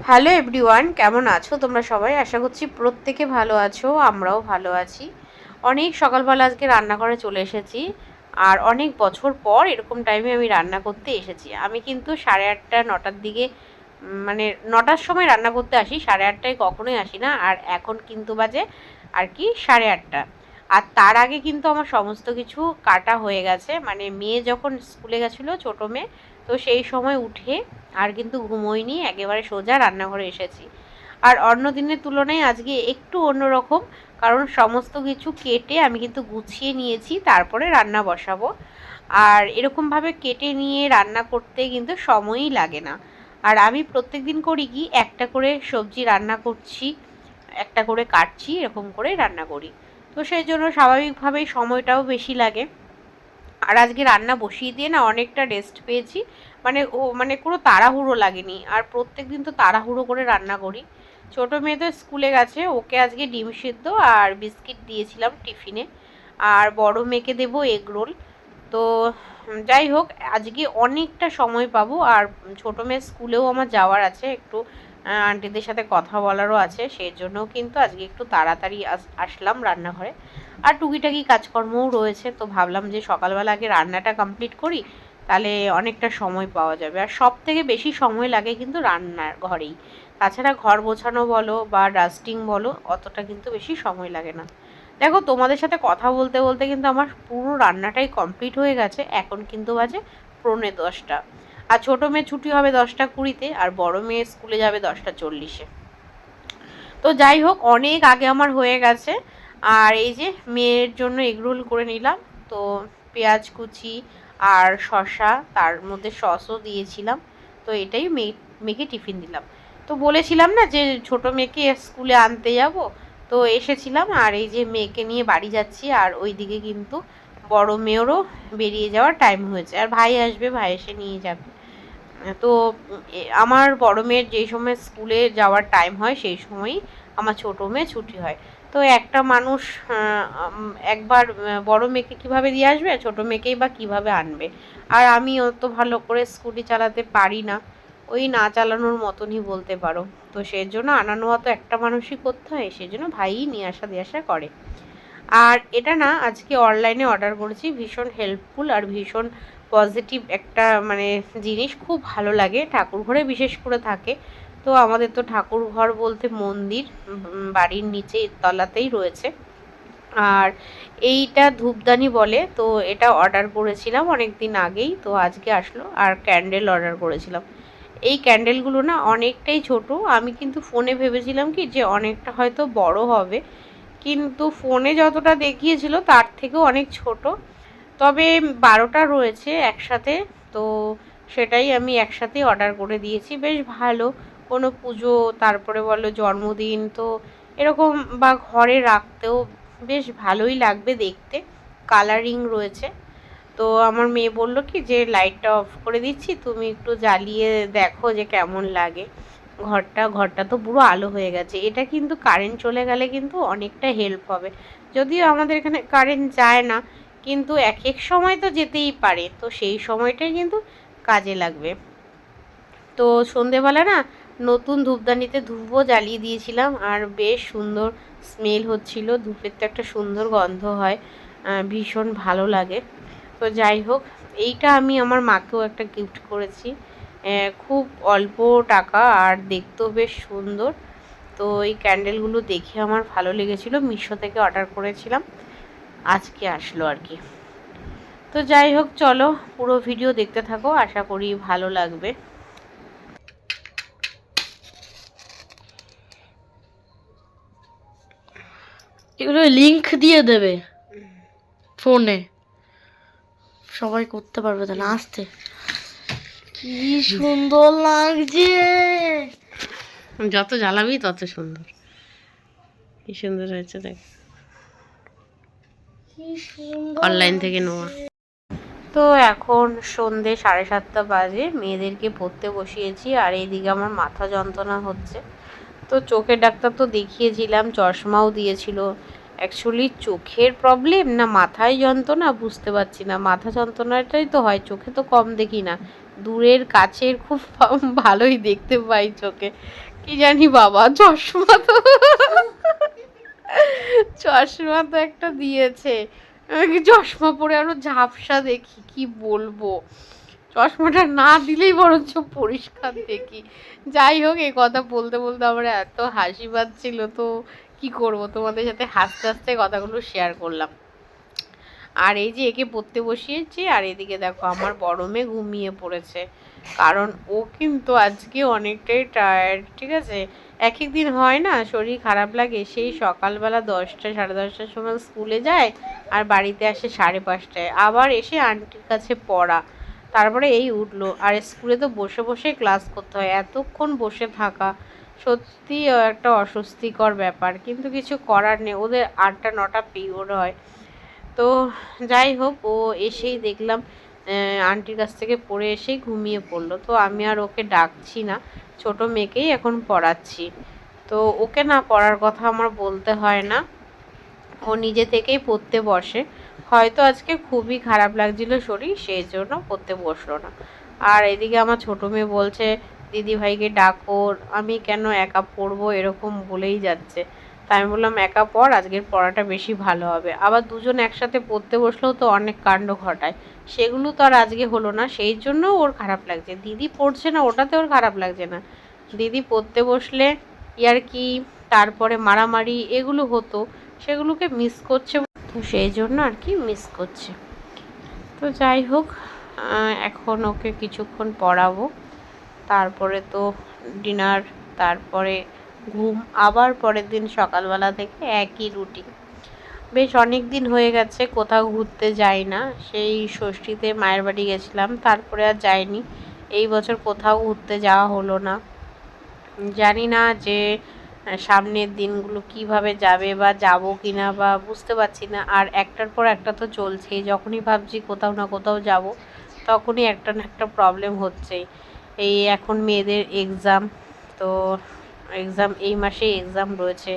Hello everyone, কেমন আছো তোমরা সবাই? আশা করছি প্রত্যেকে ভালো আছো, আমরাও ভালো আছি। অনেক সকালবেলা আজকে রান্নাঘরে চলে এসেছি। আর অনেক বছর পর এরকম টাইমে আমি রান্না করতে এসেছি। আমি কিন্তু 8:30 9টার দিকে মানে 9টার সময় রান্না করতে আসি, 8:30টায় কখনোই আসি না। আর এখন কিন্তু বাজে আর কি 8:30। আর তার আগে কিন্তু আমার সমস্ত কিছু কাটা হয়ে গেছে। মানে মেয়ে যখন স্কুলে গেছিলো, ছোটো মেয়ে, তো সেই সময় উঠে আর কিন্তু ঘুমোইনি, একেবারে সোজা রান্নাঘরে এসেছি। আর অন্য দিনের তুলনায় আজকে একটু অন্যরকম, কারণ সমস্ত কিছু কেটে আমি কিন্তু গুছিয়ে নিয়েছি, তারপরে রান্না বসাবো। আর এরকমভাবে কেটে নিয়ে রান্না করতে কিন্তু সময়ই লাগে না। আর আমি প্রত্যেক দিন করি কি, একটা করে সবজি রান্না করছি, একটা করে কাটছি, এরকম করে রান্না করি। তো সেই জন্য স্বাভাবিকভাবেই সময়টাও বেশি লাগে। আর আজকে রান্না বসিয়ে দিয়ে না অনেকটা রেস্ট পেয়েছি। মানে কোনো তাড়াহুড়ো লাগেনি। আর প্রত্যেক দিন তো তাড়াহুড়ো করে রান্না করি। ছোটো মেয়ে তো স্কুলে গেছে, ওকে আজকে ডিম সিদ্ধ আর বিস্কিট দিয়েছিলাম টিফিনে। আর বড় মেয়েকে দেবো এগ রোল। তো যাই হোক, আজকে অনেকটা সময় পাবো। আর ছোটো মেয়ের স্কুলেও আমার যাওয়ার আছে, একটু আন্টিদের সাথে কথা বলারও আছে, সেই জন্যও কিন্তু আজকে একটু তাড়াতাড়ি আসলাম রান্নাঘরে। আর টুকিটাকি কাজকর্মও রয়েছে, তো ভাবলাম যে সকালবেলা আগে রান্নাটা কমপ্লিট করি, তাহলে অনেকটা সময় পাওয়া যাবে। আর সব থেকে বেশি সময় লাগে কিন্তু রান্নার ঘরেই। তাছাড়া ঘর গোছানো বলো বা ডাস্টিং বলো, অতটা কিন্তু বেশি সময় লাগে না। দেখো, তোমাদের সাথে কথা বলতে বলতে কিন্তু আমার পুরো রান্নাটাই কমপ্লিট হয়ে গেছে। এখন কিন্তু বাজে 9:45। আর ছোটো মেয়ে ছুটি হবে 10টা 20-তে, আর বড় মেয়ে স্কুলে যাবে 10টা 40-এ। তো যাই হোক, অনেক আগে আমার হয়ে গেছে। আর এই যে মেয়ের জন্য এগরোল করে নিলাম। তো পেঁয়াজ কুচি আর শসা, তার মধ্যে সসও দিয়েছিলাম। তো এটাই মেয়েকে টিফিন দিলাম। তো বলেছিলাম না যে ছোটো মেয়েকে স্কুলে আনতে যাব, তো এসেছিলাম। আর এই যে মেয়েকে নিয়ে বাড়ি যাচ্ছি। আর ওইদিকে কিন্তু বড় মেয়েরও বেরিয়ে যাওয়ার টাইম হয়েছে, আর ভাই আসবে, ভাই এসে নিয়ে যাবে। তো আমার বড় মেয়ের যেই সময় স্কুলে যাওয়ার টাইম হয়, সেই সময়ই আমার ছোটো মেয়ে ছুটি হয়। তো একটা মানুষ একবার বড় মেয়েকে কীভাবে দিয়ে আসবে, ছোটো মেয়েকেই বা কীভাবে আনবে। আর আমি অত ভালো করে স্কুটি চালাতে পারি না, ওই না চালানোর মতনই বলতে পারো। তো সেই জন্য আনানো তো একটা মানুষই করতে হয়, সেই জন্য ভাইই নিয়ে আসা দিয়ে আসা করে। আর এটা না আজকে অনলাইনে অর্ডার করেছি, ভীষণ হেল্পফুল আর ভীষণ পজিটিভ একটা মানে জিনিস, খুব ভালো লাগে। ঠাকুর ঘরে বিশেষ করে থাকে। তো আমাদের তো ঠাকুর ঘর বলতে মন্দির বাড়ির নিচে তলাতেই রয়েছে। আর এইটা ধূপদানি বলে। তো এটা অর্ডার করেছিলাম অনেক দিন আগেই, তো আজকে আসলো। আর ক্যান্ডেল অর্ডার করেছিলাম। এই ক্যান্ডেলগুলো না অনেকটাই ছোট। আমি কিন্তু ফোনে ভেবেছিলাম কি যে অনেকটা হয়তো বড় হবে, কিন্তু ফোনে যতটা দেখিয়েছিল তার থেকেও অনেক ছোট। তবে 12টা রয়েছে একসাথে, তো সেটাই আমি একসাথেই অর্ডার করে দিয়েছি। বেশ ভালো, কোনো পুজো, তারপরে বলো জন্মদিন, তো এরকম বা ঘরে রাখতেও বেশ ভালোই লাগবে দেখতে। কালারিং রয়েছে। তো আমার মেয়ে বললো কি যে লাইটটা অফ করে দিচ্ছি, তুমি একটু জ্বালিয়ে দেখো যে কেমন লাগে ঘরটা তো পুরো আলো হয়ে গেছে। এটা কিন্তু কারেন্ট চলে গেলে কিন্তু অনেকটা হেল্প হবে। যদিও আমাদের এখানে কারেন্ট যায় না, কিন্তু এক এক সময় তো যেতেই পারে, তো সেই সময়টাই কিন্তু কাজে লাগবে। তো সন্ধেবেলা না নতুন ধূপদানিতে ধূপও জ্বালিয়ে দিয়েছিলাম, আর বেশ সুন্দর স্মেল হচ্ছিল। ধূপের তো একটা সুন্দর গন্ধ হয়, ভীষণ ভালো লাগে। তো যাই হোক, এইটা আমি আমার মাকেও একটা গিফট করেছি। খুব অল্প টাকা, আর দেখতেও বেশ সুন্দর। তো এই ক্যান্ডেলগুলো দেখে আমার ভালো লেগেছিলো, মিশো থেকে অর্ডার করেছিলাম, আজকে আসলো আর কি। তো যাই হোক, চলো পুরো ভিডিও দেখতে থাকো, আশা করি ভালো লাগবে। এগুলো লিংক দিয়ে দেবে ফোনে, সবাই করতে পারবে, তাহলে আসতে কি সুন্দর লাগছে। যত জ্বালাবি তত সুন্দর। কি সুন্দর হয়েছে দেখ, অনলাইন থেকে নেওয়া। তো এখন সন্ধে 7:30 বাজে, মেয়েদেরকে পড়তে বসিয়েছি। আর এইদিকে আমার মাথা যন্ত্রণা হচ্ছে। তো চোখের ডাক্তার তো দেখিয়েছিলাম, চশমাও দিয়েছিল। অ্যাকচুয়ালি চোখের প্রবলেম না মাথায় যন্ত্রণা বুঝতে পারছি না। মাথা যন্ত্রণাটাই তো হয়, চোখে তো কম দেখি না, দূরের কাছের খুব ভালোই দেখতে পাই চোখে। কি জানি বাবা, চশমা তো একটা দিয়েছে, চশমা পরে আরো ঝাপসা দেখি, কি বলবো, চশমাটা না দিলেই বরঞ্চ পরিষ্কার দেখি। যাই হোক, এই কথা বলতে বলতে আমার এত হাসি পাচ্ছিল, তো কি করব, তোমাদের সাথে হাসতে হাসতে কথাগুলো শেয়ার করলাম। আর এই যে একে পড়তে বসিয়েছি, আর এদিকে দেখো আমার বড় মেয়ে ঘুমিয়ে পড়েছে, কারণ ও কিন্তু আজকে অনেকটাই টায়ার্ড। ঠিক আছে, এক এক দিন হয় না শরীর খারাপ লাগে, সেই সকালবেলা 10টা 10:30টার সময় স্কুলে যায়, আর বাড়িতে আসে 5:30টায়, আবার এসে আন্টির কাছে পড়া, তারপরে এই উঠলো। আর স্কুলে তো বসে বসে ক্লাস করতে হয়, এতক্ষণ বসে থাকা সত্যি একটা অস্বস্তিকর ব্যাপার, কিন্তু কিছু করার নেই, ওদের 8টা 9টা পিরিয়ড হয়। তো যাই হোক, ও এসেই দেখলাম আন্টির কাছ থেকে পড়ে এসেই ঘুমিয়ে পড়লো, তো আমি আর ওকে ডাকছি না, ছোট মেয়েকেই এখন পড়াচ্ছি। তো ওকে না পড়ার কথা আমার বলতে হয় না, ও নিজে থেকেই পড়তে বসে। হয়তো আজকে খুবই খারাপ লাগছিল শরীর, সেই জন্য পড়তে বসলো না। আর এদিকে আমার ছোট মেয়ে বলছে দিদি ভাইকে ডাকো, আমি কেন একা পড়বো, এরকম বলেই যাচ্ছে। তাই আমি বললাম একা পড়, আজকের পড়াটা বেশি ভালো হবে। আবার দুজন একসাথে পড়তে বসলেও তো অনেক কাণ্ড ঘটায়, সেগুলো তো আর আজকে হলো না, সেই জন্য ওর খারাপ লাগছে। দিদি পড়ছে না ওটাতে ওর খারাপ লাগছে না, দিদি পড়তে বসলে ইয়ার্কি, তারপরে মারামারি এগুলো হতো, সেগুলোকে মিস করছে, তো সেই জন্য আর কি মিস করছে। তো যাই হোক, এখন ওকে কিছুক্ষণ পড়াবো, তারপরে তো ডিনার, তারপরে ঘুম, আবার পরের দিন সকালবেলা থেকে একই রুটিন। বেশ অনেক দিন হয়ে গেছে কোথাও ঘুরতে যাই না, সেই ষষ্ঠীতে মায়ের বাড়ি গেছিলাম, তারপরে আর যাইনি। এই বছর কোথাও ঘুরতে যাওয়া হলো না, জানি না যে সামনের দিনগুলো কিভাবে যাবে, বা যাব কি না, বা বুঝতে পারছি না। আর একটার পর একটা তো চলছেই, যখনই ভাবছি কোথাও না কোথাও যাব, তখনই একটা না একটা প্রবলেম হচ্ছেই। এই এখন মেয়েদের এক্সাম, তো এক্সাম এই মাসেই এক্সাম রয়েছে,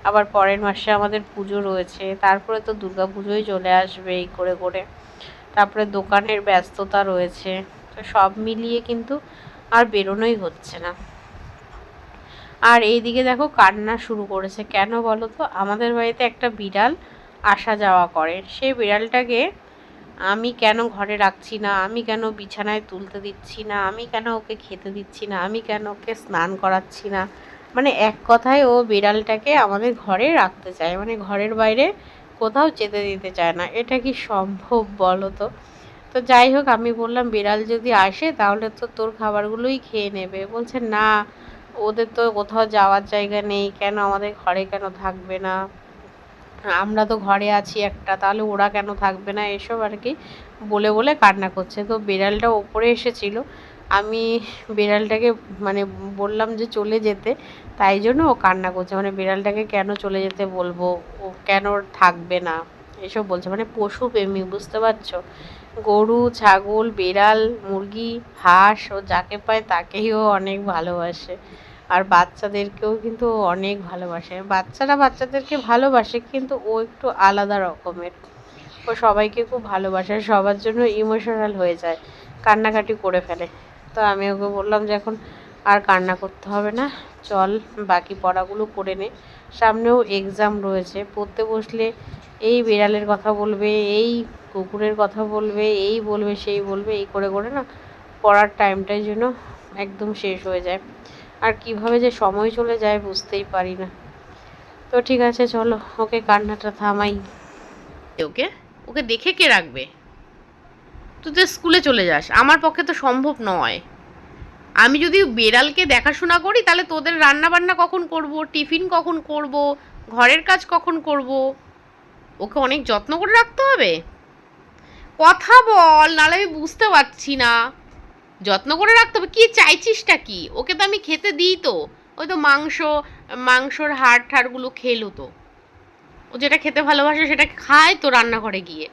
আবার পরের মাসে আমাদের পুজো রয়েছে, তারপরে তো দুর্গা পুজোই চলে আসবে এই করে করে, তারপরে দোকানের ব্যস্ততা রয়েছে, তো সব মিলিয়ে কিন্তু আর বেরোনোই হচ্ছে না। আর এইদিকে দেখো কান্না শুরু করেছে, কেন বলো তো, আমাদের বাড়িতে একটা বিড়াল আসা যাওয়া করে, সেই বিড়ালটাকে আমি কেন ঘরে রাখছি না, আমি কেন বিছানায় তুলতে দিচ্ছি না, আমি কেন ওকে খেতে দিচ্ছি না, আমি কেন ওকে স্নান করাচ্ছি না, মানে এক কথায় ও বিড়ালটাকে আমাদের ঘরে রাখতে চায়, মানে ঘরের বাইরে কোথাও যেতে দিতে চায় না। এটা কি সম্ভব বলো তো? তো যাই হোক, আমি বললাম বিড়াল যদি আসে তাহলে তো তোর খাবারগুলোই খেয়ে নেবে। বলছে না, ওদের তো কোথাও যাওয়ার জায়গা নেই, কেন আমাদের ঘরে কেন থাকবে না, আমরা তো ঘরে আছি একটা, তাহলে ওরা কেন থাকবে না, এসব আর কি বলে বলে কান্না করছে। তো বিড়ালটা ওপরে এসেছিল, আমি বিড়ালটাকে মানে বললাম যে চলে যেতে, তাই জন্য ও কান্না করছে, মানে বিড়ালটাকে কেন চলে যেতে বলবো, ও কেন থাকবে না, এসব বলছে, মানে পশু প্রেমী, বুঝতে পারছো, গরু ছাগল বিড়াল মুরগি হাঁস ও যাকে পায় তাকেই ও অনেক ভালোবাসে। আর বাচ্চাদেরকেও কিন্তু ও অনেক ভালোবাসে, বাচ্চারা বাচ্চাদেরকে ভালোবাসে, কিন্তু ও একটু আলাদা রকমের, ও সবাইকে খুব ভালোবাসে, সবার জন্য ইমোশনাল হয়ে যায়, কান্নাকাটি করে ফেলে। তো আমি ওকে বললাম যে এখন আর কান্না করতে হবে না, চল বাকি পড়াগুলো করে নে, সামনেও এক্সাম রয়েছে, পড়তে বসলে এই বিড়ালের কথা বলবে, এই কুকুরের কথা বলবে, এই বলবে সেই বলবে, এই করে করে না পড়ার টাইমটাই যেন একদম শেষ হয়ে যায়, আর কিভাবে যে সময় চলে যায় বুঝতেই পারি না। তো ঠিক আছে, চলো ওকে কান্নাটা থামাই। ওকে ওকে দেখে কে রাখবে, তুই তো স্কুলে চলে যাস, আমার পক্ষে তো সম্ভব নয়। আমি যদি বেড়ালকে দেখাশোনা করি, তাহলে তোদের রান্না বান্না কখন করব, টিফিন কখন করব, ঘরের কাজ কখন করব, ওকে অনেক যত্ন করে রাখতে হবে। কথা বল, নাহলে আমি বুঝতে পারছি না। যত্ন করে রাখতে হবে, কি চাইছিসটা কি, ওকে তো আমি খেতে দিই, তো ওই তো মাংসর হাড় ঠাড়গুলো খেলো তো, ও যেটা খেতে ভালোবাসে সেটা খায় তো, রান্নাঘরে গিয়ে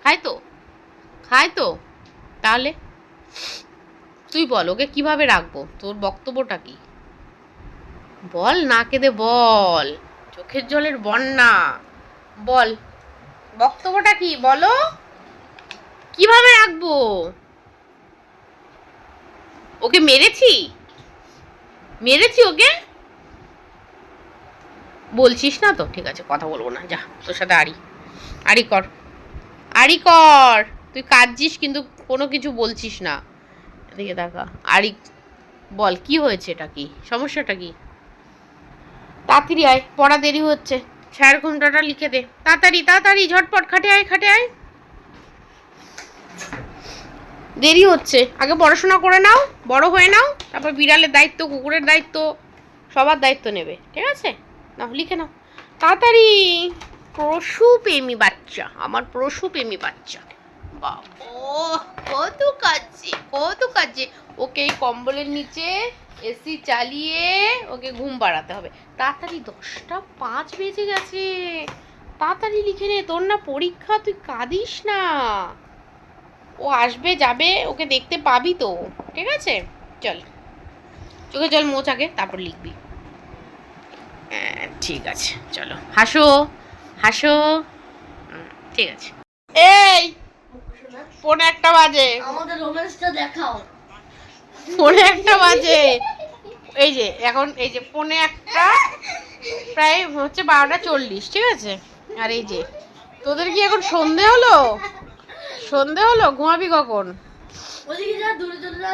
খায় তো তাহলে তুই বল ওকে কিভাবে রাখবো, তোর বক্তব্যটা কি বল, না কেঁদে বল, চোখের জলের বন্যা, বল বক্তব্যটা কি বলো, কিভাবে রাখবো। ওকে মেরেছি ওকে বলছিস না তো, ঠিক আছে কথা বলবো না, যা তোর সাথে আড়ি কর তুই কাঁদছিস কিন্তু কোনো কিছু বলছিস না। এদিকে দেখা আড়ি, বল কি হয়েছে, এটা কি সমস্যাটা কি? তাড়াতাড়ি আয়, পড়া দেরি হচ্ছে, স্যার ঘন্টাটা লিখে দে, তাড়াতাড়ি ঝটপট খাটে আয়, দেরি হচ্ছে, আগে পড়াশোনা করে নাও, বড় হয়ে নাও, তারপর বিড়ালের দায়িত্ব, কুকুরের দায়িত্ব, সবার দায়িত্ব নেবে, ঠিক আছে? নাও লিখে নাও তাড়াতাড়ি। পশুপ্রেমী বাচ্চা, আমার পশুপ্রেমী বাচ্চা, বাবা কত কাজে। ওকে এই কম্বলের নিচে এসি চালিয়ে ওকে ঘুম পাড়াতে হবে। তাড়াতাড়ি 10:05 বেজে গেছে, তাড়াতাড়ি লিখে নে, তোর না পরীক্ষা, তুই কাঁদিস না। ও আসবে যাবে, ওকে দেখতে পাবি তো, ঠিক আছে? চল চোখে জল মোছ আগে, তারপর লিখবি। ঠিক আছে চলো, হাসো, ঠিক আছে। এই 1:45 বাজে, আমাদের রোম্যান্সটা দেখাও। 1:45 বাজে, এই যে এখন এই যে 1:45, প্রায় হচ্ছে 12:40, ঠিক আছে? আর এই যে তোদের কি এখন সন্ধে হলো? ঘুমাবি কখন? ওদিকে যা, দূরে চলে যা।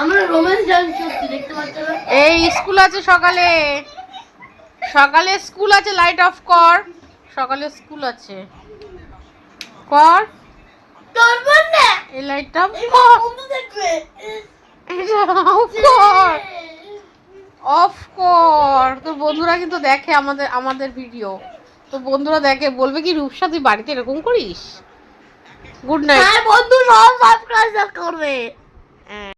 আমরা রোম্যান্স ডান্স করছি, দেখতে পাচ্ছ না? এই স্কুল আছে সকালে স্কুল আছে, লাইট অফ কর, সকালে স্কুল আছে, কর তোর বন্ধে এই লাইটটা অফ কর, বন্ধু দেখবে। এটা অফ কর। তোর বন্ধুরা কিন্তু দেখে আমাদের ভিডিও, তো বন্ধুরা দেখে, বলবে কি রূপসা তুই বাড়িতে এরকম করিস? Good night. বন্ধু সব সাবস্ক্রাইব করবে।